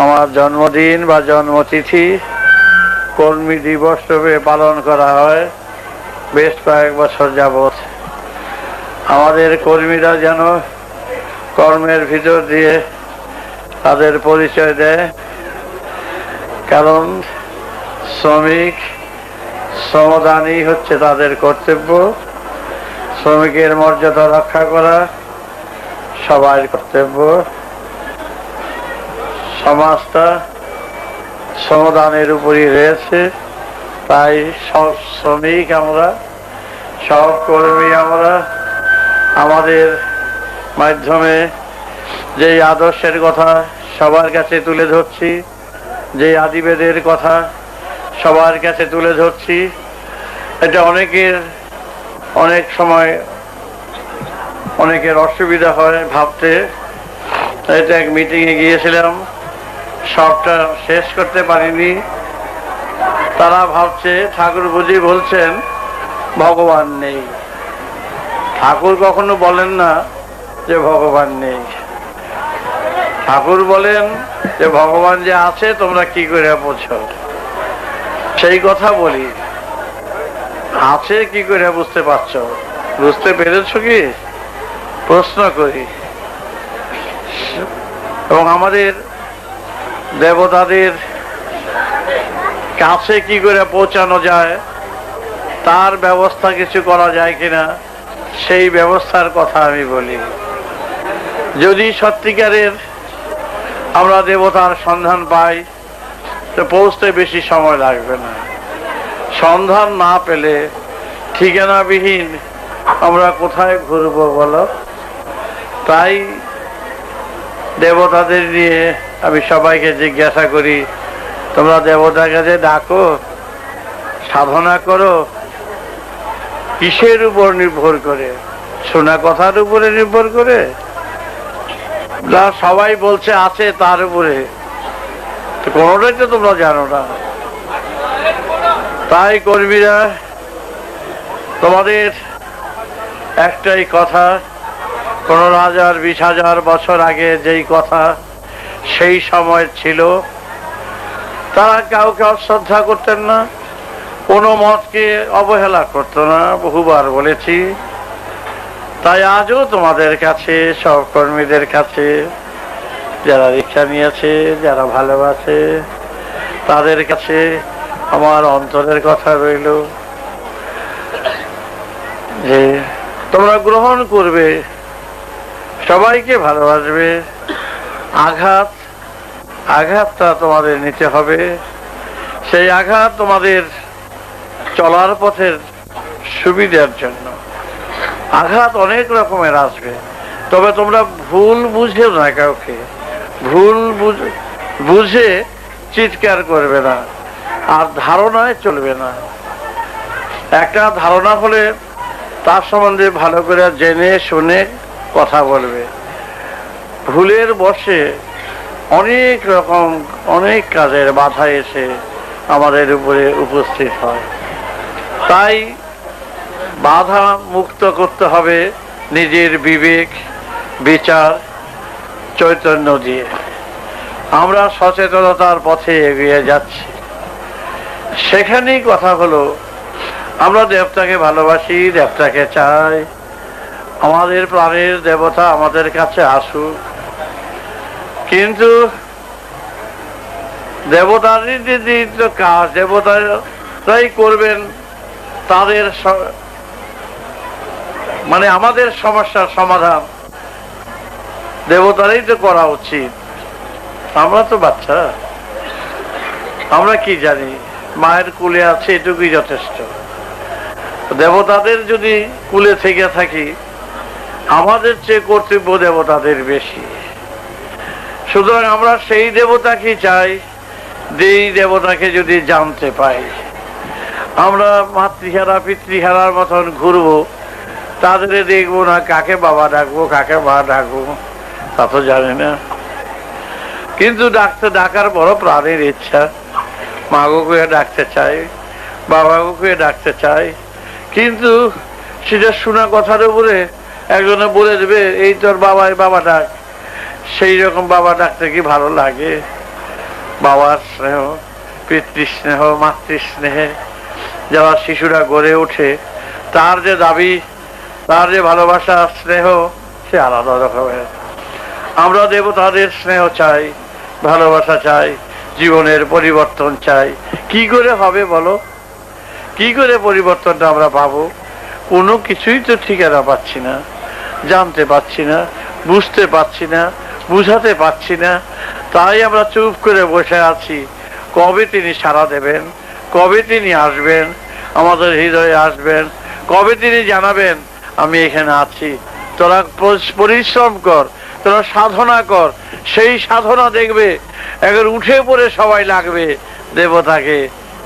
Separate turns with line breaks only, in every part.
আমার জন্মদিন বা জন্মতিথি কর্মী দিবস রূপে পালন করা হয় বেশ কয়েক বছর যাবৎ। আমাদের কর্মীরা যেন কর্মের ভিতর দিয়ে তাদের পরিচয় দেয়, কারণ শ্রমিক শ্রমদানই হচ্ছে তাদের কর্তব্য। শ্রমিকের মর্যাদা রক্ষা করা সবার কর্তব্য। সমাজটা শ্রমদানের উপরই রয়েছে, তাই সব শ্রমিক আমরা, সব কর্মী আমরা আমাদের মাধ্যমে যেই আদর্শের কথা সবার কাছে তুলে ধরছি, যে আদিবেদের কথা সবার কাছে তুলে ধরছি, এটা অনেক সময় অনেকের অসুবিধা হয় ভাবতে। এটা এক মিটিংয়ে গিয়েছিলাম, সবটা শেষ করতে পারিনি। তারা ভাবছে ঠাকুর বুঝি বলছেন ভগবান নেই। ঠাকুর কখনো বলেন না যে ভগবান নেই। ঠাকুর বলেন যে ভগবান যে আছে তোমরা কি করে বোঝো। সেই কথা বলি, আছে কি করে বুঝতে পারছো? বুঝতে পেরেছ কি? প্রশ্ন করি। এবং আমাদের দেবতাদের কাছে কি করে পৌঁছানো যায়, তার ব্যবস্থা কিছু করা যায় কিনা, সেই ব্যবস্থার কথা আমি বলি। যদি সত্যিকারের আমরা দেবতার সন্ধান পাই তো পৌঁছতে বেশি সময় লাগবে না। সন্ধান না পেলে ঠিকানাবিহীন আমরা কোথায় ঘুরবো বলো? তাই দেবতাদের নিয়ে আমি সবাইকে জিজ্ঞাসা করি, তোমরা দেবতার কাছে ডাকো, সাধনা করো কিসের উপর নির্ভর করে? শোনা কথার উপরে নির্ভর করে? যা সবাই বলছে আছে তার উপরে? কোনোটাই তো তোমরা জানো না। তাই কর্মীরা, তোমাদের একটাই কথা, 15,000 20,000 বছর আগে যেই কথা সেই সময় ছিল, তারা কাউকে অশ্রদ্ধা করতেন না, কোনো মতকে অবহেলা করত না, বহুবার বলেছি। তাই আজও তোমাদের কাছে, সব কর্মীদের কাছে, যারা দীক্ষা নিয়েছে, যারা ভালোবাসে, তাদের কাছে আমার অন্তরের কথা রইল যে তোমরা গ্রহণ করবে, সবাইকে ভালোবাসবে। আঘাতটা তোমাদের নিতে হবে। সেই আঘাত তোমাদের চলার পথের সুবিধার জন্য। আঘাত অনেক রকমের আসবে, তবে তোমরা ভুল বুঝেও না, কাউকে ভুল বুঝে চিৎকার করবে না, আর ধারণায় চলবে না। একটা ধারণা হলে তার সম্বন্ধে ভালো করে জেনে শুনে কথা বলবে। ভুলের বশে অনেক কাজের বাধা এসে আমাদের উপরে উপস্থিত হয়। তাই বাধা মুক্ত করতে হবে নিজের বিবেক, বিচার, চৈতন্য দিয়ে। আমরা সচেতনতার পথে এগিয়ে যাচ্ছি। সেখানেই কথা হলো, আমরা দেবতাকে ভালোবাসি, দেবতাকে চাই, আমাদের প্রাণের দেবতা আমাদের কাছে আসুক। কিন্তু দেবতারই তো কাজ, দেবতারাই করবেন তাদের, মানে আমাদের সমস্যার সমাধান দেবতারাই তো করা উচিত। আমরা তো বাচ্চা, আমরা কি জানি? মায়ের কুলে আছে, এটুকুই যথেষ্ট। দেবতাদের যদি কুলে থেকে থাকি, আমাদের চেয়ে কর্তব্য দেবতাদের বেশি। সুতরাং আমরা সেই দেবতাকে চাই, যেই দেবতাকে যদি জানতে পাই। আমরা মাতৃহারা পিতৃহারার মতন ঘুরবো, তাদের দেখবো না কাকে বাবা ডাকবো, কাকে মা ডাকবো, তা তো জানে না। কিন্তু ডাকার বড় প্রাণের ইচ্ছা। মা গোকে ডাকতে চাই, বাবা গোকে ডাকতে চাই, কিন্তু সেটা শোনা কথার উপরে একজনে বলে দেবে এই তোর বাবা, বাবা ডাক। সেই রকম বাবা ডাকতে কি ভালো লাগে? বাবার স্নেহ, পিতৃস্নেহ, মাতৃস্নেহে যারা শিশুরা গড়ে ওঠে, তার যে দাবি, তার যে ভালোবাসা, স্নেহ, সে আলাদা রকমের। আমরা দেবতাদের স্নেহ চাই, ভালোবাসা চাই, জীবনের পরিবর্তন চাই। কি করে হবে বলো? কি করে পরিবর্তনটা আমরা পাবো? কোনো কিছুই তো ঠিকানা পাচ্ছি না, জানতে পাচ্ছি না, বুঝতে পাচ্ছি না, বুঝাতে পাচ্ছি না। তাই আমরা চুপ করে বসে আছি। কবে তিনি সাড়া দেবেন? কবে তিনি আসবেন, আমাদের হৃদয়ে আসবেন? কবে তিনি জানাবেন আমি এখানে আছি, তোরা পরিশ্রম কর, তোরা সাধনা কর। সেই সাধনা দেখবে একবার উঠে পড়ে সবাই লাগবে দেবতাকে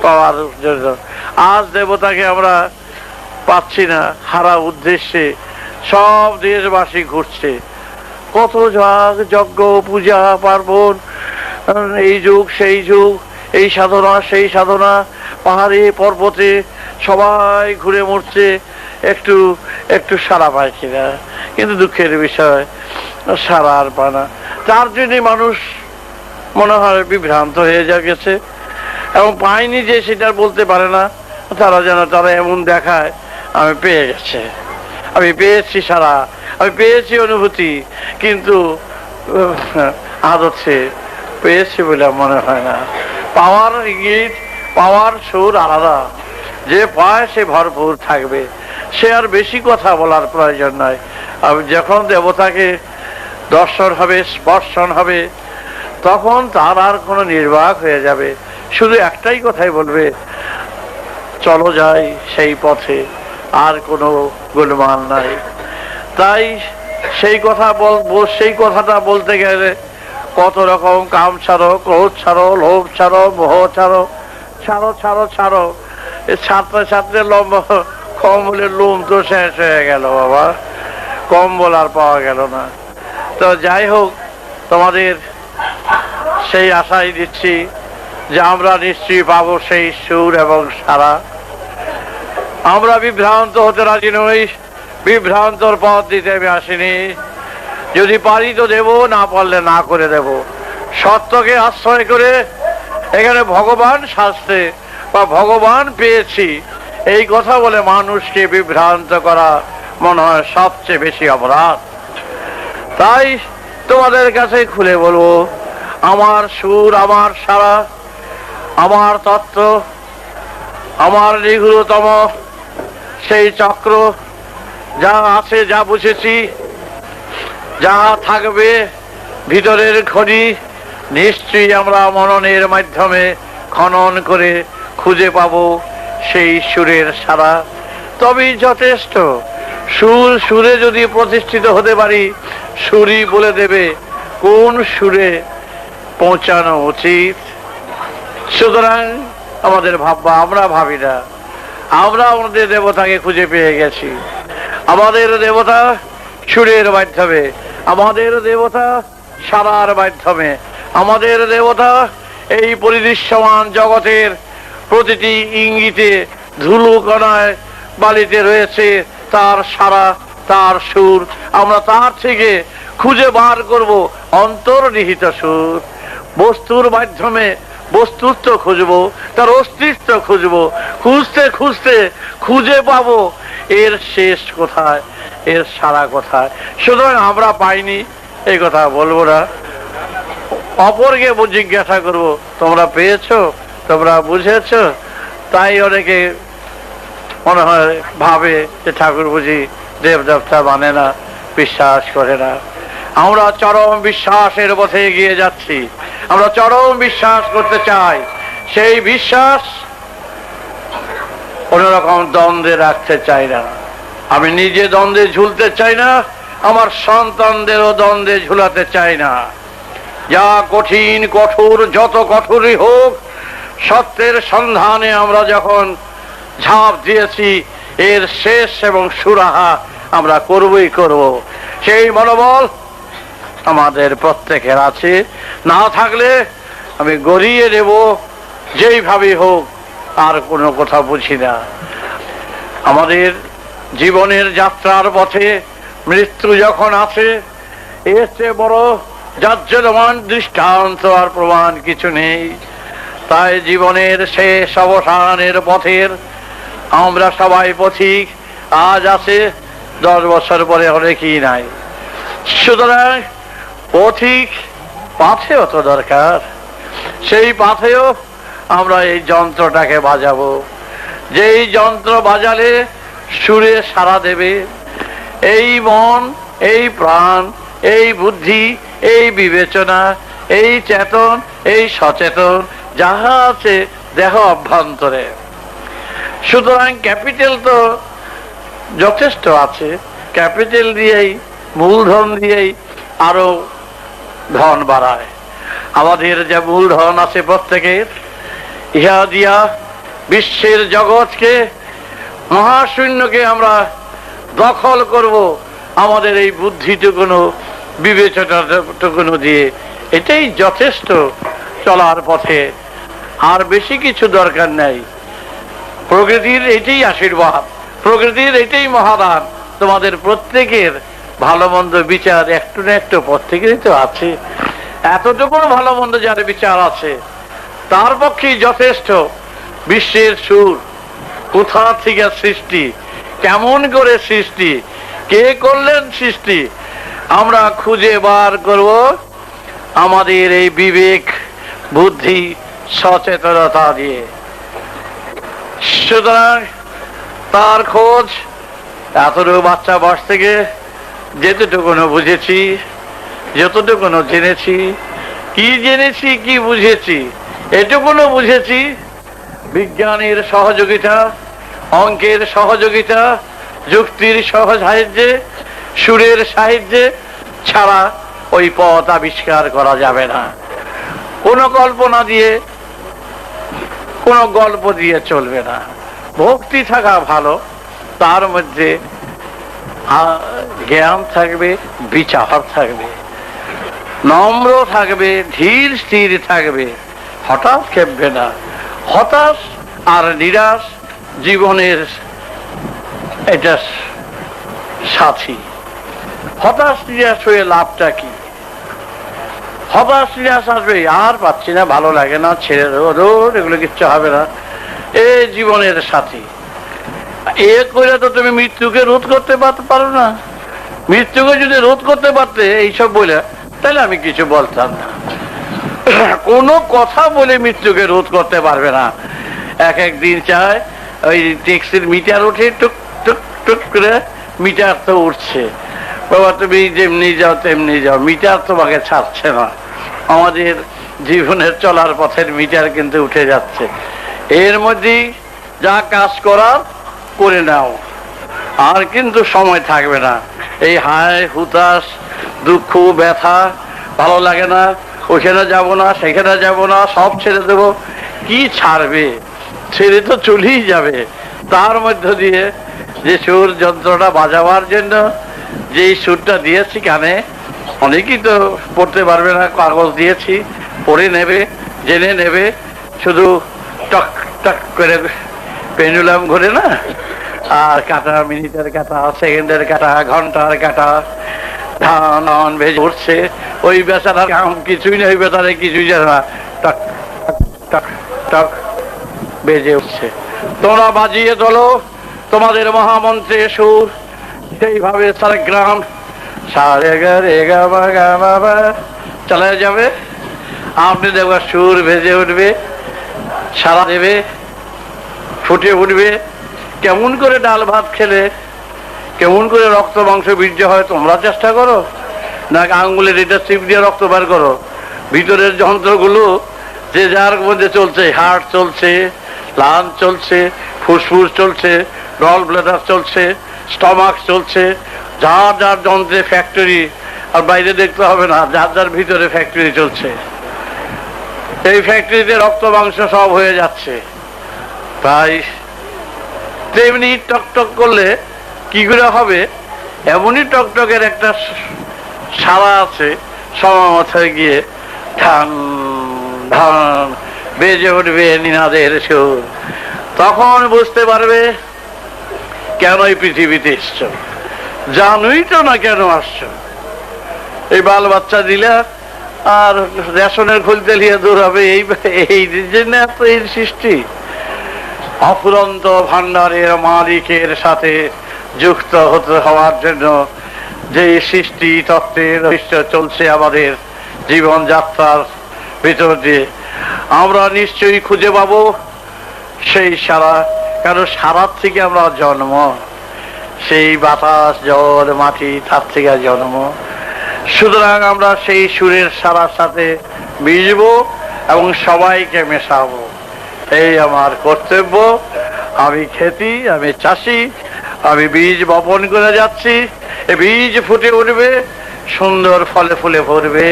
পাওয়ার জন্য। আজ দেবতাকে আমরা পাচ্ছি না, হারা উদ্দেশ্যে সব দেশবাসী ঘুরছে। কত যাগ যজ্ঞ, পূজা পার্বণ, এই যুগ সেই যুগ, এই সাধনা সেই সাধনা, পাহাড়ে পর্বতে সবাই ঘুরে মরছে, একটু একটু সারা পাইছি না। কিন্তু দুঃখের বিষয়, সারা আর পায় না। তার জন্য মানুষ মনে হয় বিভ্রান্ত হয়ে গেছে, এবং পায়নি যে সেটা বলতে পারে না। তারা যেন তারা এমন দেখায় আমি পেয়ে গেছে, আমি পেয়েছি সারা, আমি পেয়েছি অনুভূতি, কিন্তু আদতে পেয়েছি বলে মনে হয় না। পাওয়ার ইঙ্গিত, পাওয়ার সুর আলাদা। যে পায় সে ভরপুর থাকবে, সে আর বেশি কথা বলার প্রয়োজন নয়। যখন দেবতাকে দর্শন হবে, স্পর্শন হবে, তখন তার আর কোনো নির্বাক হয়ে যাবে। শুধু একটাই কথাই বলবে, চলো যাই সেই পথে, আর কোনো গোলমাল নাই। তাই সেই কথা সেই কথাটা বলতে গেলে কত রকম কাম ছাড়ো, ক্রোধ ছাড়ো, লোভ ছাড়ো, মোহ ছাড়ো, ছাড়ো ছাড়ো ছাড়ো। এ ছাড়তে ছাড়তে কম্বলের লোম তো শেষ হয়ে গেল বাবা, কম্বল আর পাওয়া গেল না। তো যাই হোক, তোমাদের সেই আশাই দিচ্ছি যে আমরা নিশ্চয়ই পাবো সেই সুর এবং সারা। আমরা বিভ্রান্ত হতে রাজি নই, বিভ্রান্তর পথ দিতে আমি আসিনি। যদি পারি তো দেব, না পারলে না করে দেব। সত্যকে আশ্রয় করে এখানে ভগবান শাস্তে বা ভগবান পেয়েছি এই কথা বলে মানুষকে বিভ্রান্ত করা মনে হয় সবচেয়ে বেশি অপরাধ। তাই তোমাদের কাছে খুলে বলবো, আমার সুর, আমার সারা, আমার তত্ত্ব, আমার নিগূঢ়তম সেই চক্র, যা আছে, যা বুঝেছি, যা থাকবে ভিতরের খনি, নিশ্চয়ই আমরা মননের মাধ্যমে খনন করে খুঁজে পাবো সেই সুরের সারা। তবেই যথেষ্ট। সুরে যদি প্রতিষ্ঠিত হতে পারি, সুরই বলে দেবে কোন সুরে পৌঁছানো উচিত। সুতরাং আমাদের ভাববা, আমরা ভাবি না। আমরা আমাদের দেবতাকে খুঁজে পেয়ে গেছি। আমাদের দেবতা সুরের মাধ্যমে, আমাদের দেবতা সারার মাধ্যমে, আমাদের দেবতা এই পরিদৃশ্যমান জগতের প্রতিটি ইঙ্গিতে, ধুলো কণায়, বালিতে রয়েছে তার সারা, তার সুর। আমরা তার থেকে খুঁজে বার করব অন্তর্নিহিত সুর। বস্তুর মাধ্যমে বস্তুত্ব খুঁজবো, তার অস্তিত্ব খুঁজবো, খুঁজতে খুঁজতে খুঁজে পাবো এর শেষ কোথায়, এর সারা কোথায়। সুতরাং আমরা পাইনি এই কথা বলবো না, অপরকে জিজ্ঞাসা করবো, তোমরা পেয়েছো, তোমরা বুঝেছো? তাই অনেকে মনে হয় ভাবে যে ঠাকুর বুঝি দেবদেবতা মানে না, বিশ্বাস করে না। আমরা চরম বিশ্বাসের পথে এগিয়ে যাচ্ছি, আমরা চরম বিশ্বাস করতে চাই। সেই বিশ্বাস কোন রকম দ্বন্দ্বে রাখতে চাই না। আমি নিজে দ্বন্দ্বে ঝুলতে চাই না, আমার সন্তানদেরও দ্বন্দ্বে ঝুলাতে চাই না। যা কঠিন, কঠোর, যত কঠোরই হোক, সত্যের সন্ধানে আমরা যখন ঝাঁপ দিয়েছি, এর শেষ এবং সুরাহা আমরা করবই করব। সেই মনোবল আমাদের প্রত্যেকের আছে। না থাকলে আমি গড়িয়ে দেব যেইভাবে হোক, আর কোনো কথা বুঝি না। আমাদের জীবনের যাত্রার পথে মৃত্যু যখন আছে, এর চেয়ে বড় জাজ্জলমান দৃষ্টান্ত আর প্রমাণ কিছু নেই। তাই জীবনের শেষ অবসানের পথের আমরা সবাই পথিক। আজ আছে, 10 বছর পরে অনেকই নাই। সুতরাং পথিক পাথেও তো দরকার। সেই পাথেও আমরা এই যন্ত্রটাকে বাজাবো, যেই যন্ত্র বাজালে সুরে সাড়া দেবে। এই মন, এই প্রাণ, এই বুদ্ধি, এই বিবেচনা, এই চেতন, এই সচেতন যাহা আছে দেহ অভ্যন্তরে। সুতরাং ক্যাপিটাল তো যথেষ্ট আছে। ক্যাপিটাল দিয়েই, মূলধন দিয়েই আরো ধন বাড়ায়। আমাদের যে মূলধন আছে প্রত্যেকের, ইহা দিয়া বিশ্বের জগৎকে, মহাশূন্যকে আমরা দখল করব আমাদের এই বুদ্ধিটুকুনো, বিবেচনাটুকুনো দিয়ে। এটাই যথেষ্ট চলার পথে, আর বেশি কিছু দরকার নাই। প্রকৃতির এটাই আশীর্বাদ, প্রকৃতির এটাই মহাদান। তোমাদের প্রত্যেকের ভালো মন্দ বিচার একটু না একটু প্রত্যেকেরই তো আছে। এতটুকু ভালো মন্দ যার বিচার আছে তার পক্ষেই যথেষ্ট। বিশ্বের সুর কোথা থেকে সৃষ্টি, কেমন করে সৃষ্টি, কে করলেন সৃষ্টি, আমরা খুঁজে বার করব আমাদের এই বিবেক, বুদ্ধি, সচেতনতা দিয়ে। সুতরাং তার খোঁজ এতটুকু বাচ্চা বয়স থেকে যেতটুকুনো বুঝেছি, যতটুকুনো জেনেছি, কি জেনেছি কি বুঝেছি, এটুকুনো বুঝেছি বিজ্ঞানের সহযোগিতা, অঙ্কের সহযোগিতা, যুক্তির সাহায্যে, সুরের সাহায্যে ছাড়া ওই পথ আবিষ্কার করা যাবে না। কোনো কল্পনা দিয়ে, কোনো গল্প দিয়ে চলবে না। ভক্তি থাকা ভালো, তার মধ্যে জ্ঞান থাকবে, বিচার থাকবে, নম্র থাকবে, ধীর স্থির থাকবে, হঠাৎ খেপবে না। হতাশ আর নিরাশ জীবনের এটা সাথী। হতাশ নিরাশ হয়ে লাভটা কি? হতাশ নিরাশ আসবে, আর পাচ্ছি না, ভালো লাগে না, ছেড়ে দেবো, এগুলো কিচ্ছু হবে না। এ জীবনের সাথী। এ করে তো তুমি মৃত্যুকে রোধ করতে পারো না। মৃত্যুকে যদি রোধ করতে পারতে এইসব বলে, তাহলে আমি কিছু বলতাম না। কোনো কথা বলে মৃত্যুকে রোধ করতে পারবে না। এক একদিন চায় ওই ট্যাক্সির মিটার ওঠে, টুক টুক টুক করে মিটার তো উঠছে। বাবা তুমি যেমনি যাও তেমনি যাও, মিটার তোমাকে ছাড়ছে না। আমাদের জীবনের চলার পথের মিটার কিন্তু উঠে যাচ্ছে। এর মধ্যেই যা কাজ করার করে নাও, আর কিন্তু সময় থাকবে না। এই হায় হুতাশ, দুঃখ, ব্যথা, ভালো লাগে না, ওখানে যাব না, সেখানে যাব না, সব ছেড়ে দেবো। কি ছাড়বে? ছেড়ে তো চলেই যাবে। তার মধ্য দিয়ে যে সুর যন্ত্রটা বাজাবার জন্য যেই সুরটা দিয়েছি কানে, অনেকেই তো পড়তে পারবে না, কাগজ দিয়েছি, পড়ে নেবে, জেনে নেবে। শুধু টক টক করে পেন্ডুলাম ঘুরে না, আর কাটা, মিনিটের কাটা, সেকেন্ডের কাটা, ঘন্টার কাটা, ধান ভেজে উঠছে। ওই বেচারার কাম কিছুই নেই, বেচারে কিছুই জানে না, টক টক টক বেজে উঠছে। তোমরা বাজিয়ে তোলো তোমাদের মহামন্ত্রে সুর, সেইভাবে সারা গ্রাম সারে গা রে গা মা গা মা বা চালায় যাবে। আপনি দেখবার সুর ভেজে উঠবে, সারা দেবে, ফুটে উঠবে। কেমন করে ডাল ভাত খেলে কেমন করে রক্ত মাংস বীর্য হয় তোমরা চেষ্টা করো, না আঙ্গুলের এটা চিপ দিয়ে রক্ত বার করো। ভিতরের যন্ত্রগুলো যে যার মধ্যে চলছে, হার্ট চলছে, লাঞ্চ চলছে, ফুসফুস চলছে, গল ব্লাডার চলছে, স্টমাক চলছে, যার যার যন্ত্রে ফ্যাক্টরি। আর বাইরে দেখতে হবে না, যার যার ভিতরে ফ্যাক্টরি চলছে। এই ফ্যাক্টরিতে রক্ত মাংস সব হয়ে যাচ্ছে। তাই তেমনি টকটক করলে কি করে হবে? এমনই টকটকের একটা সারা আছে, সময় মাথায় গিয়ে ধান ধান বেজে উঠবে নিনাদের সুর। তখন বুঝতে পারবে কেন এই পৃথিবীতে এসছো। জানোই তো না কেন আসছো। এই বাল বাচ্চা দিলে আর রেশনের খুলতে নিয়ে দৌড়াবে, এই জন্য এত এই সৃষ্টি। অফুরন্ত ভান্ডারের মালিকের সাথে যুক্ত হতে হওয়ার জন্য যে সৃষ্টি তত্ত্বের রহস্য চলছে আমাদের জীবন যাত্রার ভিতর দিয়ে, আমরা নিশ্চয়ই খুঁজে পাবো সেই সারা। কারণ সারার থেকে আমরা জন্ম, সেই বাতাস জল মাটি তার থেকে জন্ম। সুতরাং আমরা সেই সুরের সারার সাথে মিশবো এবং সবাইকে মেশাবো, এই আমার কর্তব্য। আমি খেতি, আমি চাষি, আমি বীজ বপন করে যাচ্ছি। এই বীজ ফুটে উঠবে, সুন্দর ফলে ফুলে ভরবে,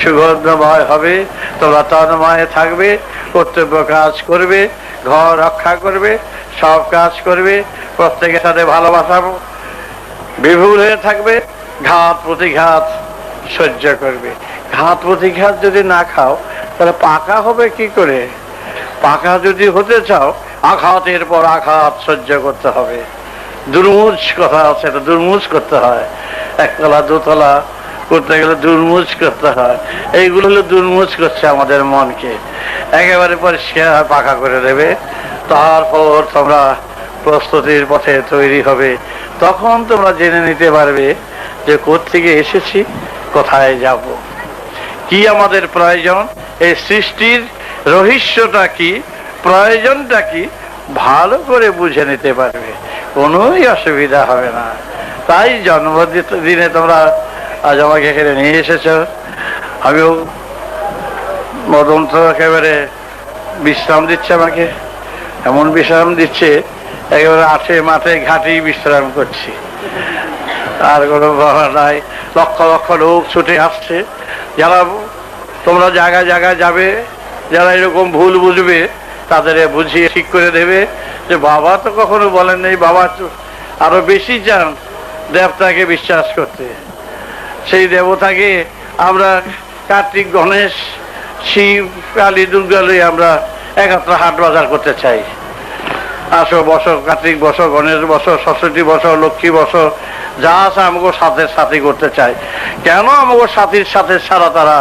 সুগন্ধময় হবে। তোমরা তন্ময় থাকবে, কর্তব্য কাজ করবে, ঘর রক্ষা করবে, সব কাজ করবে, প্রত্যেকের সাথে ভালোবাসা বিভুল হয়ে থাকবে, ঘাত প্রতিঘাত সহ্য করবে। ঘাত প্রতিঘাত যদি না খাও তাহলে পাকা হবে কি করে? পাকা যদি হতে চাও আঘাতের পর আঘাত সহ্য করতে হবে। দুর্মুজ কথা আছে, এটা দুর্মুজ করতে হয়। একতলা দোতলা করতে গেলে দুর্মুজ করতে হয়। এইগুলো হলো দুর্মুজ করছে আমাদের মনকে, একেবারে পরিষ্কার পাকা করে দেবে। তারপর তোমরা প্রস্তুতির পথে তৈরি হবে। তখন তোমরা জেনে নিতে পারবে যে কোত্থেকে এসেছি, কোথায় যাব, কি আমাদের প্রয়োজন, এই সৃষ্টির রহস্যটা কি, প্রয়োজনটা কি, ভালো করে বুঝে নিতে পারবে, কোনোই অসুবিধা হবে না। তাই জন্মদিনে তোমরা আজ আমাকে এখানে নিয়ে এসেছ। আমিও মদন তো একেবারে বিশ্রাম দিচ্ছে, আমাকে এমন বিশ্রাম দিচ্ছে একেবারে আঠে মাঠে ঘাটি বিশ্রাম করছি, আর কোনো ভাবা নাই। লক্ষ লক্ষ লোক ছুটে আসছে। যারা তোমরা জায়গায় জায়গায় যাবে, যারা এরকম ভুল বুঝবে তাদের বুঝিয়ে ঠিক করে দেবে যে বাবা তো কখনো বলেন নেই, বাবা আরো বেশি চান দেবতাকে বিশ্বাস করতে। সেই দেবতাকে আমরা কার্তিক, গণেশ, শিব, কালী, দুর্গা লই আমরা একত্র হাট বাজার করতে চাই। আসো, বসো, কার্তিক বসো, গণেশ বসো, সরস্বতী বসো, লক্ষ্মী বসো, যা আছে আমাকে সাথের সাথে করতে চাই। কেন আমাকে সাথীর সাথে ছাড়া তারা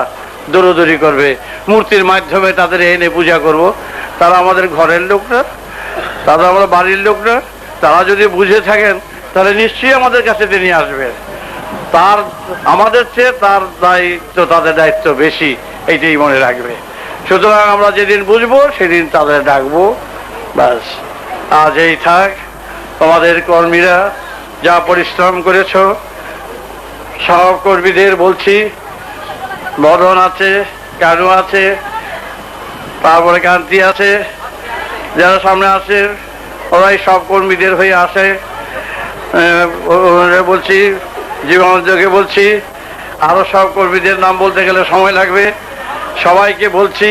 দৌড়দৌড়ি করবে? মূর্তির মাধ্যমে তাদের এনে পূজা করব। তারা আমাদের ঘরের লোক না, তারা আমরা বাড়ির লোক না। তারা যদি বুঝে থাকেন তাহলে নিশ্চয়ই আমাদের কাছে তিনি আসবেন। তার আমাদের চেয়ে তার দায়িত্ব, তাদের দায়িত্ব বেশি, এইটাই মনে রাখবে। সুতরাং আমরা যেদিন বুঝবো সেদিন তাদের ডাকবো। ব্যাস, আজ এই থাক। তোমাদের কর্মীরা যা পরিশ্রম করেছ, সব কর্মীদের বলছি, বদন আছে, কানু আছে, তারপরে কান্তি আছে, যারা সামনে আসে ওরাই সব কর্মীদের হয়ে আসে। বলছি, জীবনযোগে বলছি, আরো সব কর্মীদের নাম বলতে গেলে সময় লাগবে। সবাইকে বলছি,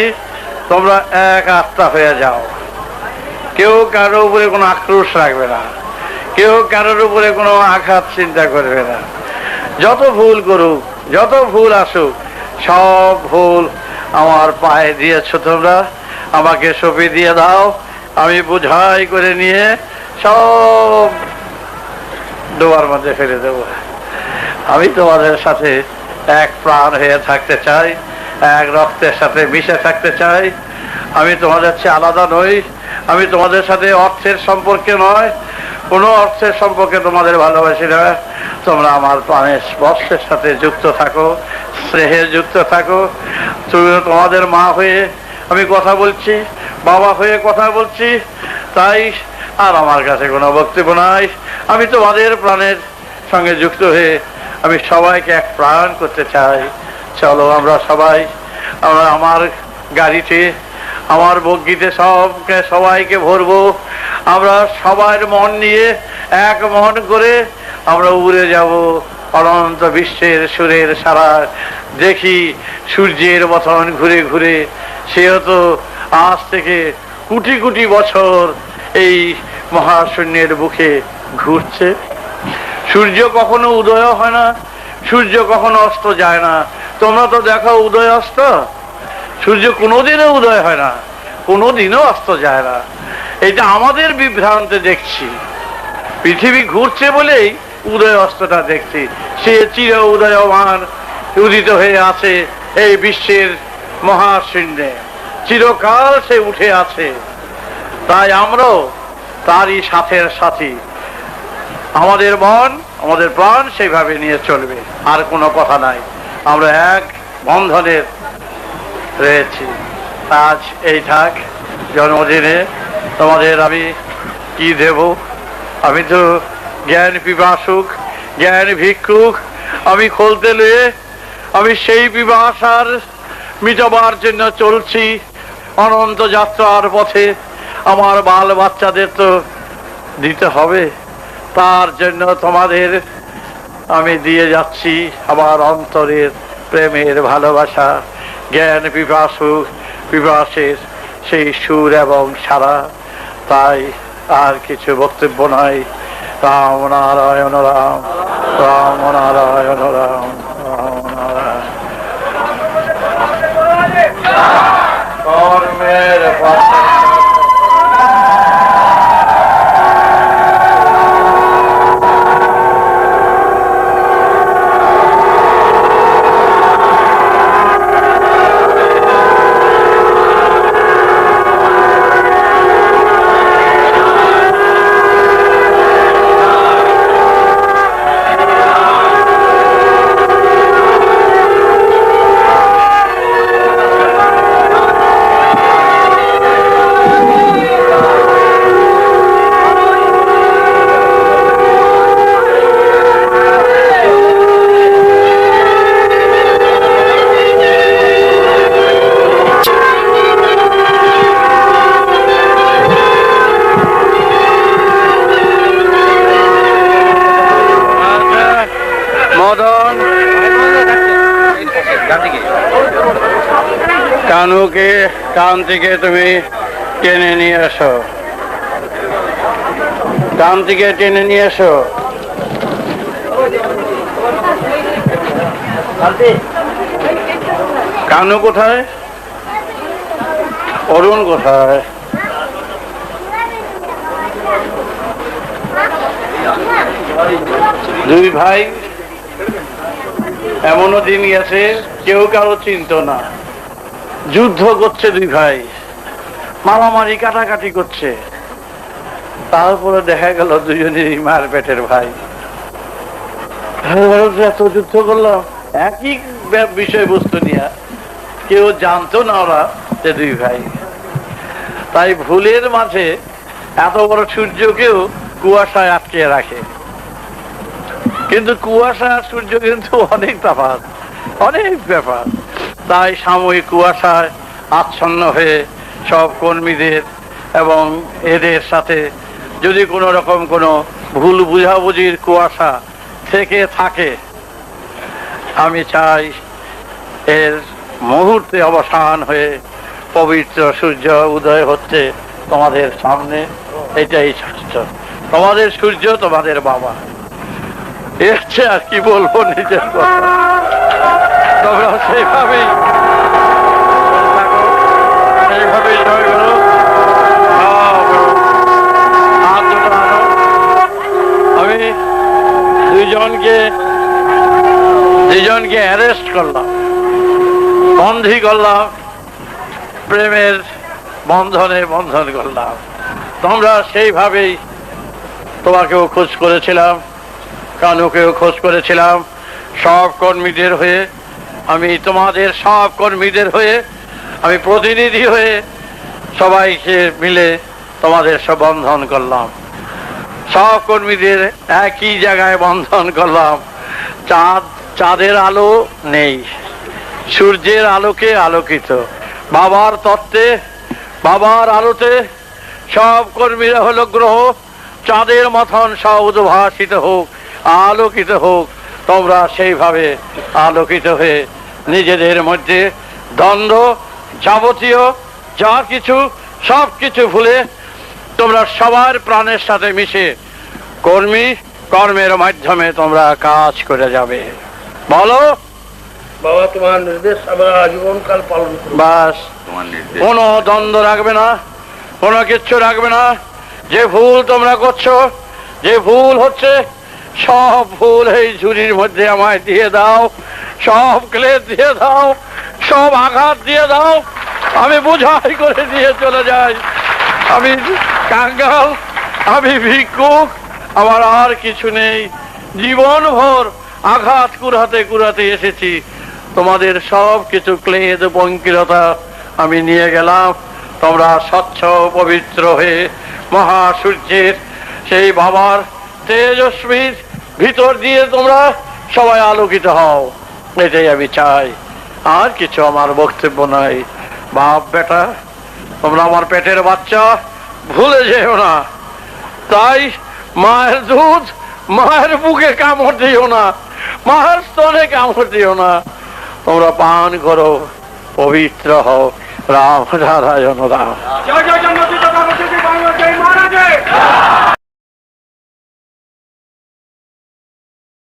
তোমরা এক আত্মা হয়ে যাও। কেউ কারোর উপরে কোনো আক্রোশ রাখবে না, কেউ কারোর উপরে কোনো আঘাত চিন্তা করবে না। যত ভুল করুক, যত ভুল আসুক, সব ভুল আমার পায়ে দিয়েছ তোমরা, আমাকে সঁপে দিয়ে দাও। আমি বোঝাই করে নিয়ে সব ডোবার মধ্যে ফেলে দেব। আমি তোমাদের সাথে এক প্রাণ হয়ে থাকতে চাই, এক রক্তের সাথে মিশে থাকতে চাই। আমি তোমাদের চেয়ে আলাদা নই। আমি তোমাদের সাথে অর্থের সম্পর্কে নয়, কোনো অর্থের সম্পর্কে তোমাদের ভালোবাসি না। তোমরা আমার প্রাণের স্পর্শের সাথে যুক্ত থাকো, স্নেহে যুক্ত থাকো। তুমি তোমাদের মা হয়ে আমি কথা বলছি, বাবা হয়ে কথা বলছি, তাই আর আমার কাছে কোনো বক্তব্য নাই। আমি তোমাদের প্রাণের সঙ্গে যুক্ত হয়ে আমি সবাইকে এক প্রাণ করতে চাই। চলো আমরা সবাই, আমরা আমার গাড়িতে, আমার বগিতে সবাইকে ভরবো। আমরা সবার মন নিয়ে এক মন করে আমরা উড়ে যাব অনন্ত বিশ্বের সুরের সারা। দেখি সূর্যের মতন ঘুরে ঘুরে, সেহেতু আজ থেকে কোটি কোটি বছর এই মহাশূন্যের বুকে ঘুরছে। সূর্য কখনো উদয় হয় না, সূর্য কখনো অস্ত যায় না। তোমরা তো দেখো উদয় অস্ত, সূর্য কোনোদিনও উদয় হয় না, কোনোদিনও অস্ত যায় না। এটা আমাদের বিভ্রান্তে দেখছি। পৃথিবী ঘুরছে বলেই উদয় অস্তটা দেখছি। সে চির উদয়মান উদিত হয়ে আছে এই বিশ্বের মহাশূন্যে চিরকাল সে উঠে আছে। তাই আমরাও তারই সাথের সাথী। আমাদের মন আমাদের প্রাণ সেইভাবে নিয়ে চলবে, আর কোনো কথা নাই। আমরা এক বন্ধনের রয়েছি। আজ এই থাক জন্মদিনে তোমাদের আমি কি দেব? আমি তো জ্ঞান পিপাসুক, জ্ঞান ভিক্ষুক। আমি খোলতে লয়ে আমি সেই পিপাসার মিটাবার জন্য চলছি অনন্ত যাত্রার পথে। আমার বাল বাচ্চাদের তো দিতে হবে, তার জন্য তোমাদের আমি দিয়ে যাচ্ছি আমার অন্তরের প্রেমের ভালোবাসা, জ্ঞান পিপাসের সেই সুর এবং সারা। তাই আর কিছু বক্তব্য নয়। রাম নারায়ণ রাম, রাম নারায়ণ রাম, রাম নারায়ণ। কর্মের পথে কানুকে কান থেকে তুমি টেনে নিয়ে এসো, কান থেকে টেনে নিয়ে এসো। কানু কোথায়? অরুণ কোথায়? দুই ভাই এমনও দিন গেছে কেউ কারো চিনত না, যুদ্ধ করছে দুই ভাই, মারামারি কাটাকাটি করছে, তারপরে দেখা গেল দুজনেরই মার পেটের ভাই। এত যুদ্ধ করলাম একই বিষয়বস্তু নিয়ে, কেউ জানতো না ওরা যে দুই ভাই। তাই ভুলের মাঝে এত বড় সূর্যকেও কুয়াশায় আটকে রাখে, কিন্তু কুয়াশা আর সূর্য কিন্তু অনেক তফাৎ, অনেক ব্যাপার। তাই সাময়িক কুয়াশায় আচ্ছন্ন হয়ে সব কর্মীদের এবং এদের সাথে যদি কোনো রকম কোনো ভুল বুঝাবুঝির কুয়াশা থেকে থাকে, আমি চাই এর মুহূর্তে অবসান হয়ে পবিত্র সূর্য উদয় হচ্ছে তোমাদের সামনে। এটাই শ্রেষ্ঠ। তোমাদের সূর্য তোমাদের বাবা। এর চেয়ে আর কি বলবো নিজের কথা। তোমরা সেইভাবেই জয় করো। আমি দুইজনকে অ্যারেস্ট করলাম, বন্দী করলাম, প্রেমের বন্ধনে বন্ধন করলাম। তোমরা সেইভাবেই, তোমাকেও খোঁজ করেছিলাম, কানুকেও খোঁজ করেছিলাম, সব কর্মীদের হয়ে আমি, তোমাদের সব কর্মীদের হয়ে আমি প্রতিনিধি হয়ে সবাইকে মিলে তোমাদের সব বন্ধন করলাম। সব কর্মীদের একই জায়গায় বন্ধন করলাম। চাঁদের আলো নেই, সূর্যের আলোকে আলোকিত বাবার তত্ত্বে, বাবার আলোতে সব কর্মীরা হলো গ্রহ। চাঁদের মতন সব উদ্ভাসিত হোক, আলোকিত হোক। তোমরা সেইভাবে আলোকিত হয়ে নিজেদের মধ্যে দ্বন্দ্ব, যাবতীয় যা কিছু সব কিছু ভুলে তোমরা সবার প্রাণের সাথে মিশে কর্মের মাধ্যমে তোমরা কাজ করে যাবে। বলো
বাবা, তোমার নির্দেশ আমরা আজীবনকাল পালন করব।
বাস, কোনো দ্বন্দ্ব রাখবে না, কোনো কিচ্ছু রাখবে না। যে ভুল তোমরা করছো, যে ভুল হচ্ছে, সব ভুল এই ঝুড়ির মধ্যে আমায় দিয়ে দাও, সব ক্লে দিয়ে দাও। সব আঘাত দিয়ে দাও, আমি বোঝাই করে দিয়ে চলে যাই। আমি কাঙ্গাল, আমি ভিক্ষুক, আমার আর কিছু নেই। জীবন ভর আঘাত কুড়াতে কুড়াতে এসেছি, তোমাদের সব কিছু ক্লেদ পঙ্কিলতা আমি নিয়ে গেলাম। তোমরা স্বচ্ছ পবিত্র হয়ে মহাসূর্যের সেই বাবার তেজস্বীর ভিতর দিয়ে তোমরা সবাই আলোকিত হও, এটাই আমি চাই। আর কিছু আমার বক্তব্য নাই। বাপ বেটা, তোমরা আমার পেটের বাচ্চা, ভুলে যেও না। তাই মায়ের দুধ মায়ের বুকে কামড় দিও না, মায়ের স্তনে কামড় দিও না। তোমরা পান করো, পবিত্র হও। রাম নারায়ণ রাম।
জয় জয় জন্মতি তথা বাংলা জয় মহারাজে।